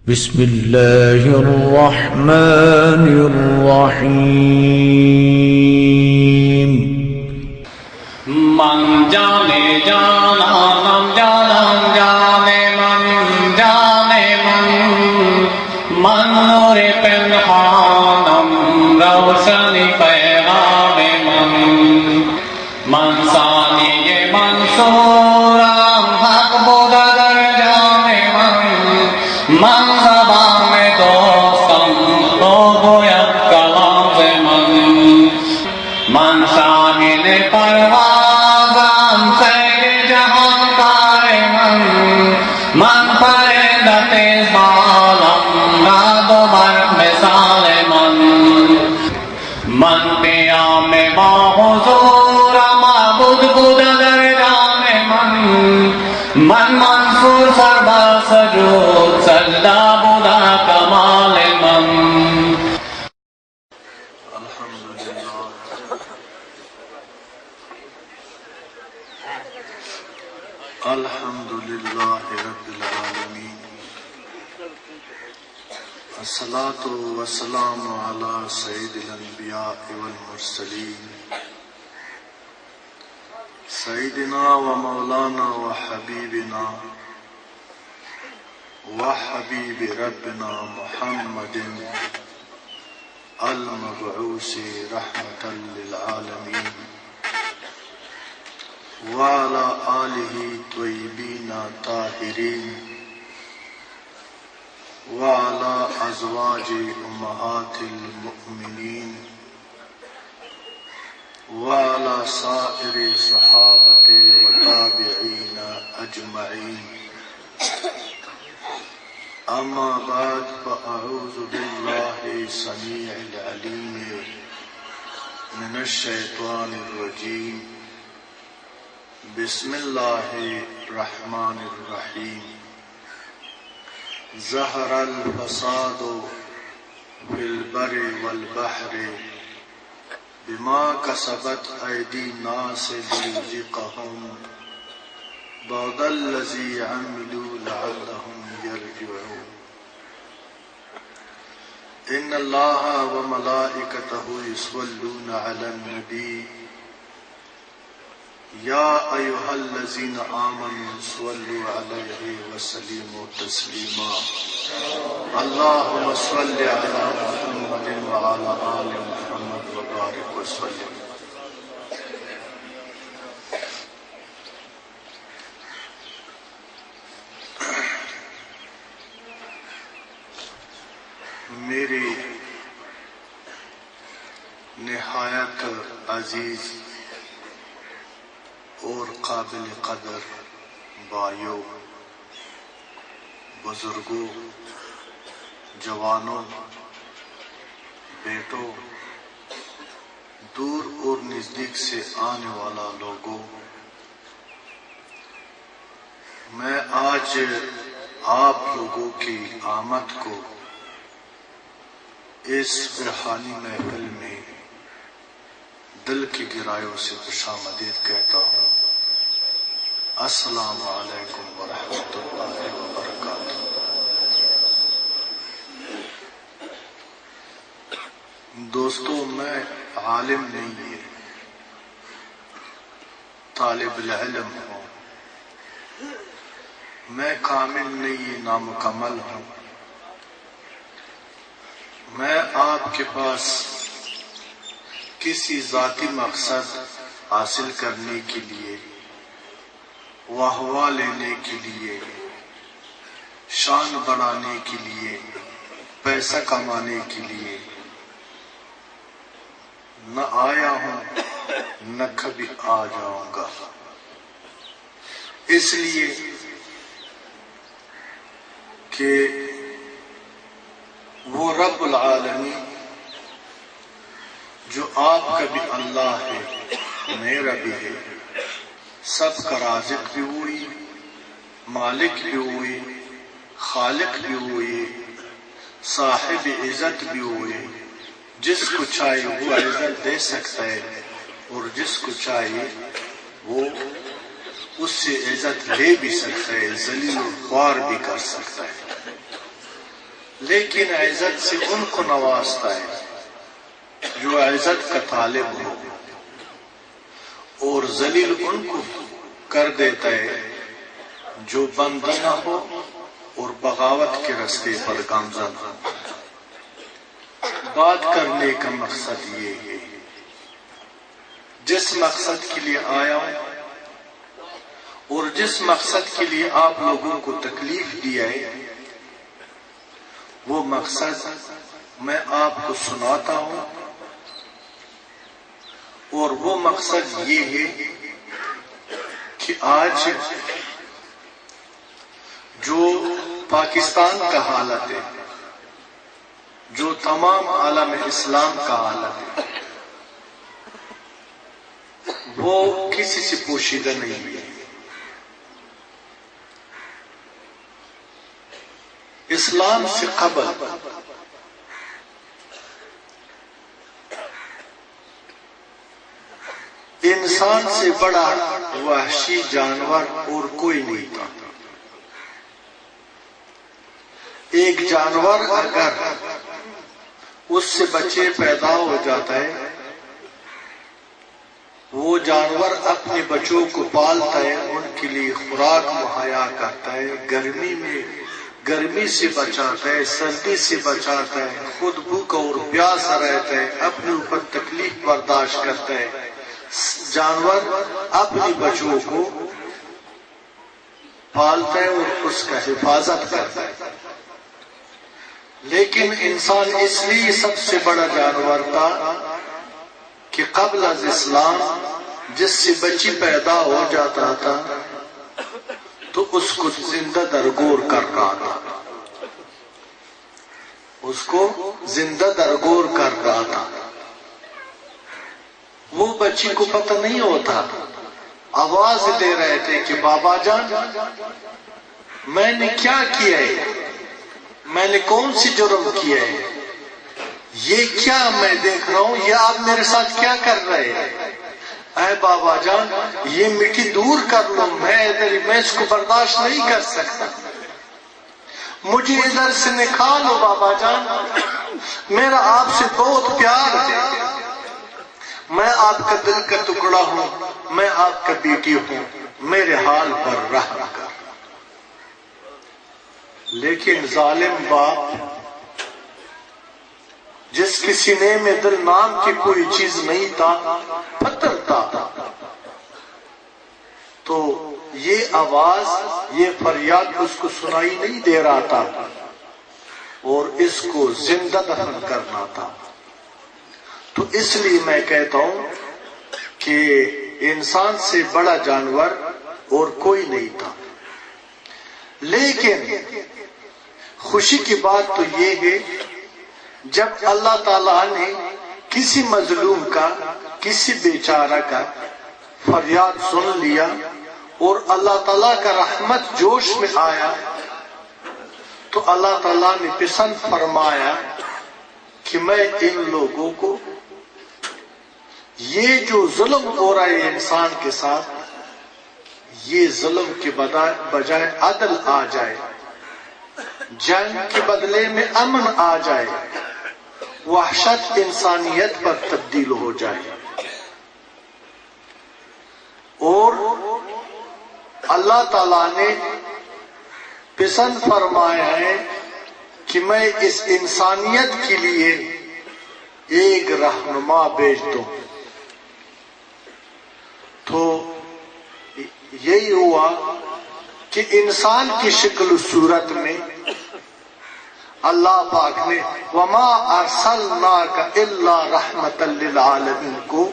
بسم اللہ الرحمن الرحیم من جانے جانا من جانم جانے من نور پنہانم روشنی پیغام من ثانی منصورم حق بود در جان من زبان میں دوستم تو گوید کلام من شاہد پروازم سیر جہان کار من پرندہ تیز بالم رعد و برق مثال من قیام با حضور معبود بود در جان من منصور سربر سجود سجدہ بودا کمال الحمد للہ رب العالمین الصلاة والسلام علی سید الانبیاء والمرسلین سیدنا و مولانا و حبیبنا وحبیب ربنا محمد المبعوث رحمة للعالمین وعلى آلہ طیبین طاہرین وعلى ازواج امہات المؤمنین وعلى سائر صحابۃ وتابعین اجمعین اما بعد فاعوذ باللہ السمیع العلیم من الشیطان الرجیم بسم اللہ الرحمن الرحیم ظہر الفساد فی البر والبحر بما کسبت ایدی الناس لیذیقہم بعض الذی عملوا لعلہم یرجعون ان اللہ وملائکتہ یصلون علی النبی یا ایہا الذین آمنوا صلوا علیہ وسلموا تسلیما اللہم صل علی محمد وعلی آل محمد وبارک وسلم. میری نہایت عزیز اور قابل قدر بھائیوں، بزرگوں، جوانوں، بیٹوں، دور اور نزدیک سے آنے والا لوگوں، میں آج آپ لوگوں کی آمد کو اس روحانی محفل میں دل کی گہرائیوں سے خوشامدید کہتا ہوں. السلام علیکم ورحمۃ اللہ وبرکاتہ. دوستوں، میں عالم نہیں ہوں، طالب العلم ہوں، میں کامل نہیں نامکمل ہوں. میں آپ کے پاس کسی ذاتی مقصد حاصل کرنے کے لیے، واہوا لینے کے لیے، شان بڑھانے کے لیے، پیسہ کمانے کے لیے نہ آیا ہوں، نہ کبھی آ جاؤں گا. اس لیے کہ وہ رب العالمین جو آپ کا بھی اللہ ہے، میرا بھی ہے، سب کا رازق بھی ہوئی، مالک بھی ہوئی، خالق بھی ہوئی، صاحب عزت بھی ہوئی. جس کو چاہے وہ عزت دے سکتا ہے اور جس کو چاہے وہ اس سے عزت لے بھی سکتا ہے، ذلیل و خوار بھی کر سکتا ہے. لیکن عزت سے ان کو نوازتا ہے جو عزت کا طالب ہو، اور ذلیل ان کو کر دیتا ہے جو بندہ نہ ہو اور بغاوت کے راستے پر گامزن ہو۔ بات کرنے کا مقصد یہ ہے، جس مقصد کے لیے آیا اور جس مقصد کے لیے آپ لوگوں کو تکلیف دیا ہے، وہ مقصد میں آپ کو سناتا ہوں، اور وہ مقصد یہ ہے کہ آج جو پاکستان کا حالت ہے، جو تمام عالم اسلام کا حالت ہے، وہ کسی سے پوشیدہ نہیں ہے۔ اسلام سے قبل انسان سے بڑا وحشی جانور اور کوئی نہیں تھا۔ ایک جانور اگر اس سے بچے پیدا ہو جاتا ہے، وہ جانور اپنے بچوں کو پالتا ہے، ان کے لیے خوراک مہیا کرتا ہے، گرمی سے بچاتا ہے، سردی سے بچاتا ہے، خود بھوکا اور پیاسا رہتا ہے، اپنے اوپر تکلیف برداشت کرتا ہے۔ جانور اپنے بچوں کو پالتا ہے اور اس کا حفاظت کرتا ہے، لیکن انسان اس لیے سب سے بڑا جانور تھا کہ قبل از اسلام جس سے بچی پیدا ہو جاتا تھا تو اس کو زندہ درگور کر رہا تھا، اس کو زندہ درگور کر رہا تھا۔ وہ بچی کو پتہ نہیں ہوتا، آواز دے رہے تھے کہ بابا جان میں نے کیا کیا ہے، میں نے کون سی جرم کیا ہے، یہ کیا میں دیکھ رہا ہوں، یہ آپ میرے ساتھ کیا کر رہے ہیں، اے بابا جان یہ مٹی دور کر لو، میں اس کو برداشت نہیں کر سکتا، مجھے ادھر سے نکالو بابا جان، میرا آپ سے بہت پیار ہے، میں آپ کا دل کا ٹکڑا ہوں، میں آپ کا بیٹی ہوں، میرے حال پر رحم کر۔ لیکن ظالم باپ جس کے سینے میں دل نام کی کوئی چیز نہیں تھا، پتھر تھا، تو یہ آواز، یہ فریاد اس کو سنائی نہیں دے رہا تھا اور اس کو زندہ دفن کرنا تھا۔ تو اس لیے میں کہتا ہوں کہ انسان سے بڑا جانور اور کوئی نہیں تھا۔ لیکن خوشی کی بات تو یہ ہے، جب اللہ تعالیٰ نے کسی مظلوم کا، کسی بیچارہ کا فریاد سن لیا اور اللہ تعالیٰ کا رحمت جوش میں آیا، تو اللہ تعالیٰ نے پسند فرمایا کہ میں ان لوگوں کو یہ جو ظلم ہو رہا ہے انسان کے ساتھ، یہ ظلم کے بجائے عدل آ جائے، جنگ کے بدلے میں امن آ جائے، وحشت انسانیت پر تبدیل ہو جائے، اور اللہ تعالیٰ نے پسند فرمایا ہے کہ میں اس انسانیت کے لیے ایک رہنما بھیج دوں۔ تو یہی ہوا کہ انسان کی شکل و صورت میں اللہ پاک نے وَمَا أَرْسَلْنَاكَ إِلَّا رَحْمَةً لِلْعَالَمِينَ کو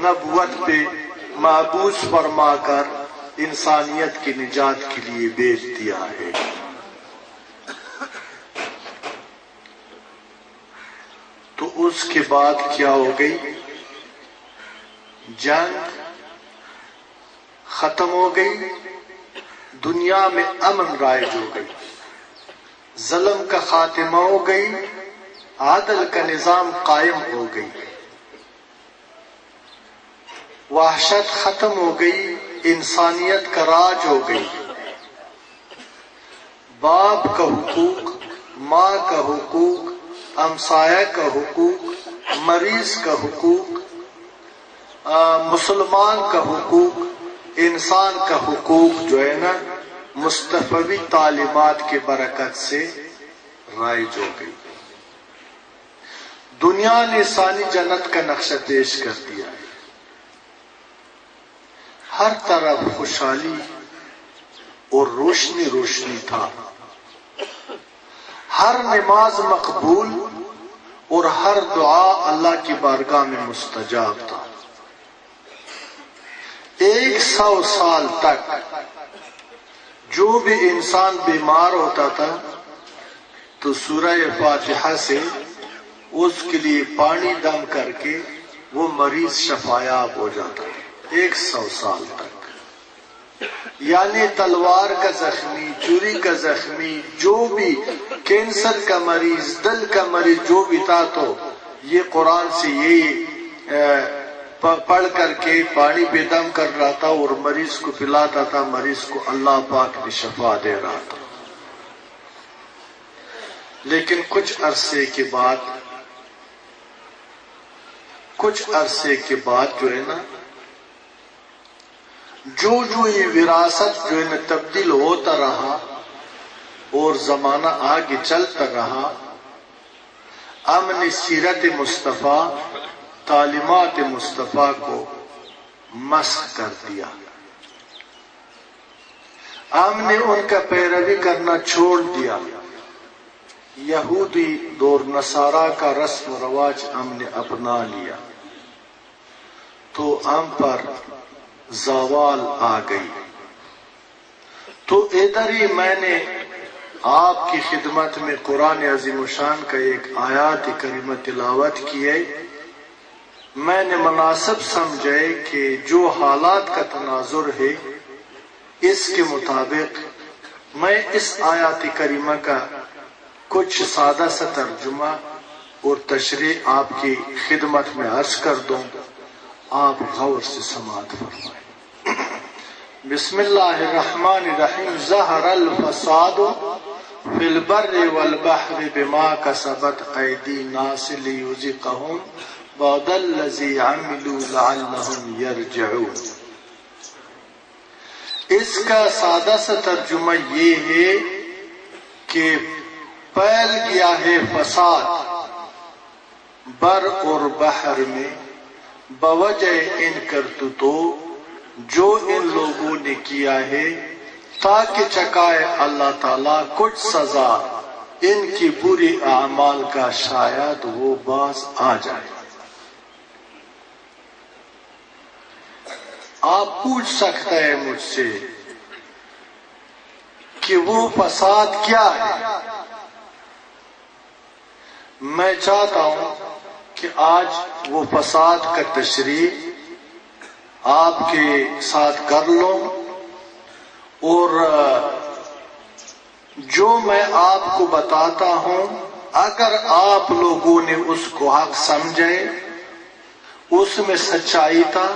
نبوت پہ مبعوث فرما کر انسانیت کی نجات کے لیے بھیج دیا ہے۔ تو اس کے بعد کیا ہو گئی؟ جنگ ختم ہو گئی، دنیا میں امن رائج ہو گئی، ظلم کا خاتمہ ہو گئی، عدل کا نظام قائم ہو گئی، وحشت ختم ہو گئی، انسانیت کا راج ہو گئی، باپ کا حقوق ماں کا حقوق، ہمسایہ کا حقوق، مریض کا حقوق، مسلمان کا حقوق، انسان کا حقوق جو ہے نا مصطفی تعلیمات کے برکت سے رائج ہو گئی۔ دنیا نے انسانی جنت کا نقشہ پیش کر دیا ہے، ہر طرف خوشحالی اور روشنی روشنی تھا، ہر نماز مقبول اور ہر دعا اللہ کی بارگاہ میں مستجاب تھا۔ 100 سال تک جو بھی انسان بیمار ہوتا تھا تو سورہ فاتحہ سے اس کے لیے پانی دم کر کے وہ مریض شفایاب ہو جاتا ہے 100 سال تک۔ یعنی تلوار کا زخمی، چوری کا زخمی، جو بھی کینسر کا مریض، دل کا مریض جو بھی تھا تو یہ قرآن سے یہی پڑھ کر کے پانی پہ دم کر رہا تھا اور مریض کو پلاتا تھا، مریض کو اللہ پاک نے شفا دے رہا تھا۔ لیکن کچھ عرصے کے بعد جو ہے نا جو یہ وراثت جو ہے نا تبدیل ہوتا رہا اور زمانہ آگے چلتا رہا، ہم نے سیرت مصطفیٰ، تعلیمات مصطفیٰ کو مسخ کر دیا، ہم نے ان کا پیروی کرنا چھوڑ دیا، یہودی اور نصارہ کا رسم و رواج ہم نے اپنا لیا، تو ہم پر زوال آ گئی۔ تو ادھر ہی میں نے آپ کی خدمت میں قرآن عظیم الشان کا ایک آیات کریمہ تلاوت کی ہے۔ میں نے مناسب سمجھے کہ جو حالات کا تناظر ہے اس کے مطابق میں اس آیات کریمہ کا کچھ سادہ سا ترجمہ اور تشریح آپ کی خدمت میں عرض کر دوں، آپ غور سے سماعت فرمائیں۔ بسم اللہ الرحمن الرحیم۔ ظہر الفساد فی البر والبحر بما کسبت ایدی الناس لیذیقہم بعض الذی عملوا لعلہم یرجعون۔ اس کا سادہ سا ترجمہ یہ ہے کہ پھیل گیا ہے فساد بر اور بحر میں بوجہ ان کرتوتوں جو ان لوگوں نے کیا ہے، تاکہ چکائے اللہ تعالیٰ کچھ سزا ان کی بری اعمال کا، شاید وہ باز آ جائے۔ آپ پوچھ سکتے ہیں مجھ سے کہ وہ فساد کیا ہے؟ میں چاہتا ہوں کہ آج وہ فساد کا تشریح آپ کے ساتھ کر لوں، اور جو میں آپ کو بتاتا ہوں اگر آپ لوگوں نے اس کو حق سمجھے، اس میں سچائی تھا،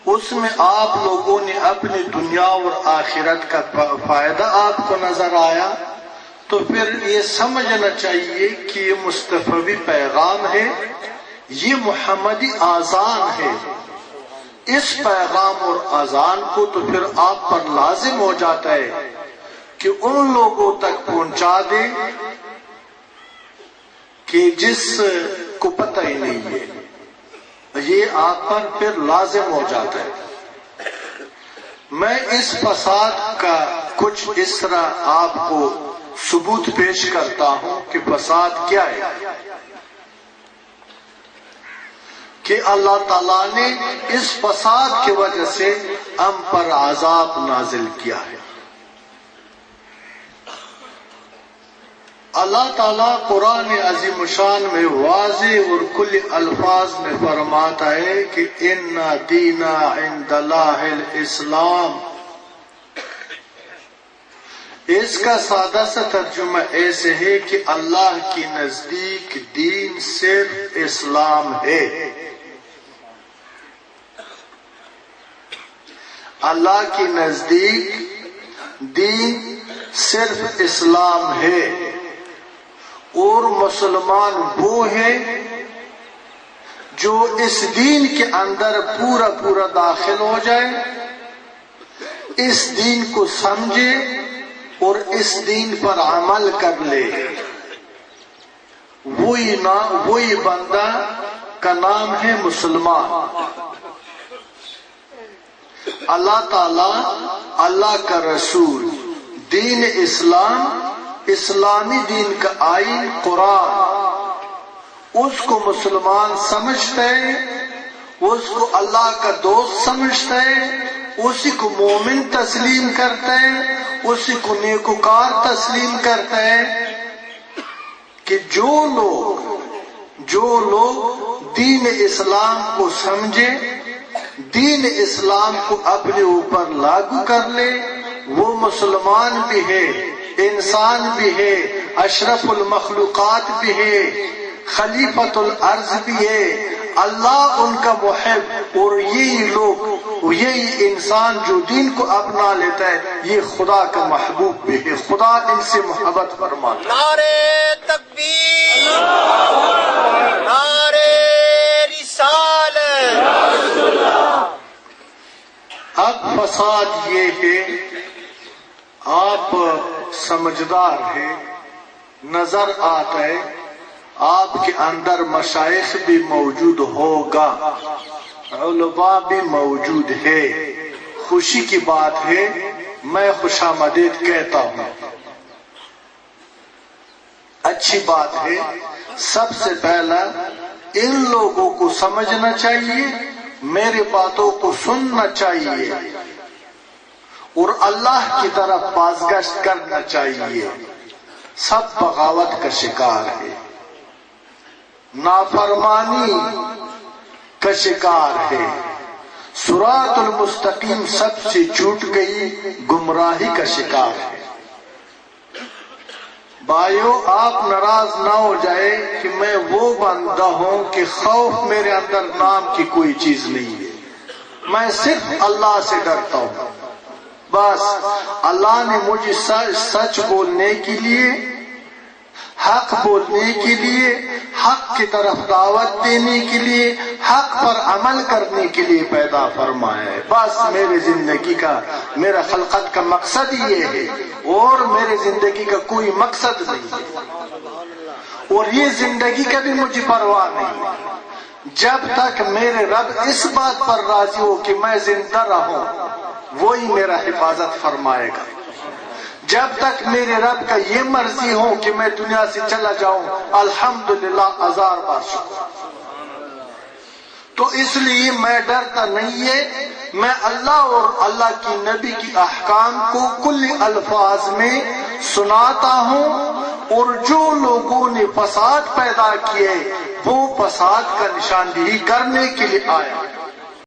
اس میں آپ لوگوں نے اپنی دنیا اور آخرت کا فائدہ آپ کو نظر آیا، تو پھر یہ سمجھنا چاہیے کہ یہ مصطفی پیغام ہے، یہ محمدی اذان ہے۔ اس پیغام اور اذان کو تو پھر آپ پر لازم ہو جاتا ہے کہ ان لوگوں تک پہنچا دیں کہ جس کو پتہ ہی نہیں ہے، یہ آپ پر پھر لازم ہو جاتا ہے۔ میں اس فساد کا کچھ اس طرح آپ کو ثبوت پیش کرتا ہوں کہ فساد کیا ہے، کہ اللہ تعالیٰ نے اس فساد کی وجہ سے ہم پر عذاب نازل کیا ہے۔ اللہ تعالیٰ قرآن عظیم الشان میں واضح اور کل الفاظ میں فرماتا ہے کہ ان دین عند اللہ الاسلام۔ اس کا سادہ سا ترجمہ ایسے ہے کہ اللہ کی نزدیک دین صرف اسلام ہے۔ اللہ کی نزدیک دین صرف اسلام ہے، اور مسلمان وہ ہے جو اس دین کے اندر پورا داخل ہو جائے، اس دین کو سمجھے اور اس دین پر عمل کر لے، وہی بندہ کا نام ہے مسلمان۔ اللہ تعالی، اللہ کا رسول، دین اسلام، اسلامی دین کا آئین قرآن، اس کو مسلمان سمجھتا ہے، اس کو اللہ کا دوست سمجھتا ہے، اسی کو مومن تسلیم کرتا ہے، اسی کو نیکوکار تسلیم کرتا ہے، کہ جو لوگ دین اسلام کو سمجھے، دین اسلام کو اپنے اوپر لاگو کر لے، وہ مسلمان بھی ہے، انسان بھی ہے، اشرف المخلوقات بھی ہے، خلیفۃ الارض بھی ہے، اللہ ان کا محب، اور یہی انسان جو دین کو اپنا لیتا ہے یہ خدا کا محبوب بھی ہے، خدا ان سے محبت فرماتا ہے۔ نعرے تکبیر، نعرے رسالت۔ اب فساد یہ ہے، آپ سمجھدار ہیں، نظر آتا ہے آپ کے اندر مشائخ بھی موجود ہوگا، علماء بھی موجود ہے، خوشی کی بات ہے، میں خوش آمدید کہتا ہوں، اچھی بات ہے۔ سب سے پہلا ان لوگوں کو سمجھنا چاہیے، میری باتوں کو سننا چاہیے، اور اللہ کی طرف بازگشت کرنا چاہیے۔ سب بغاوت کا شکار ہے، نافرمانی کا شکار ہے، صراط المستقیم سب سے چھوٹ گئی، گمراہی کا شکار ہے۔ بھائیو، آپ ناراض نہ ہو جائے کہ میں وہ بندہ ہوں کہ خوف میرے اندر نام کی کوئی چیز نہیں ہے، میں صرف اللہ سے ڈرتا ہوں۔ بس اللہ نے مجھے سچ بولنے کے لیے، حق بولنے کے لیے، حق کی طرف دعوت دینے کے لیے، حق پر عمل کرنے کے لیے پیدا فرمایا ہے۔ بس میرے زندگی کا، میرا خلقت کا مقصد یہ ہے، اور میرے زندگی کا کوئی مقصد نہیں ہے، اور یہ زندگی کا بھی مجھے پرواہ نہیں ہے۔ جب تک میرے رب اس بات پر راضی ہو کہ میں زندہ رہوں، وہی میرا حفاظت فرمائے گا۔ جب تک میرے رب کا یہ مرضی ہو کہ میں دنیا سے چلا جاؤں، الحمدللہ، ہزار بار شکر۔ تو اس لیے میں ڈرتا نہیں ہے، میں اللہ اور اللہ کی نبی کی احکام کو کل الفاظ میں سناتا ہوں، اور جو لوگوں نے فساد پیدا کیے وہ فساد کا نشاندہی کرنے کے لیے آئے۔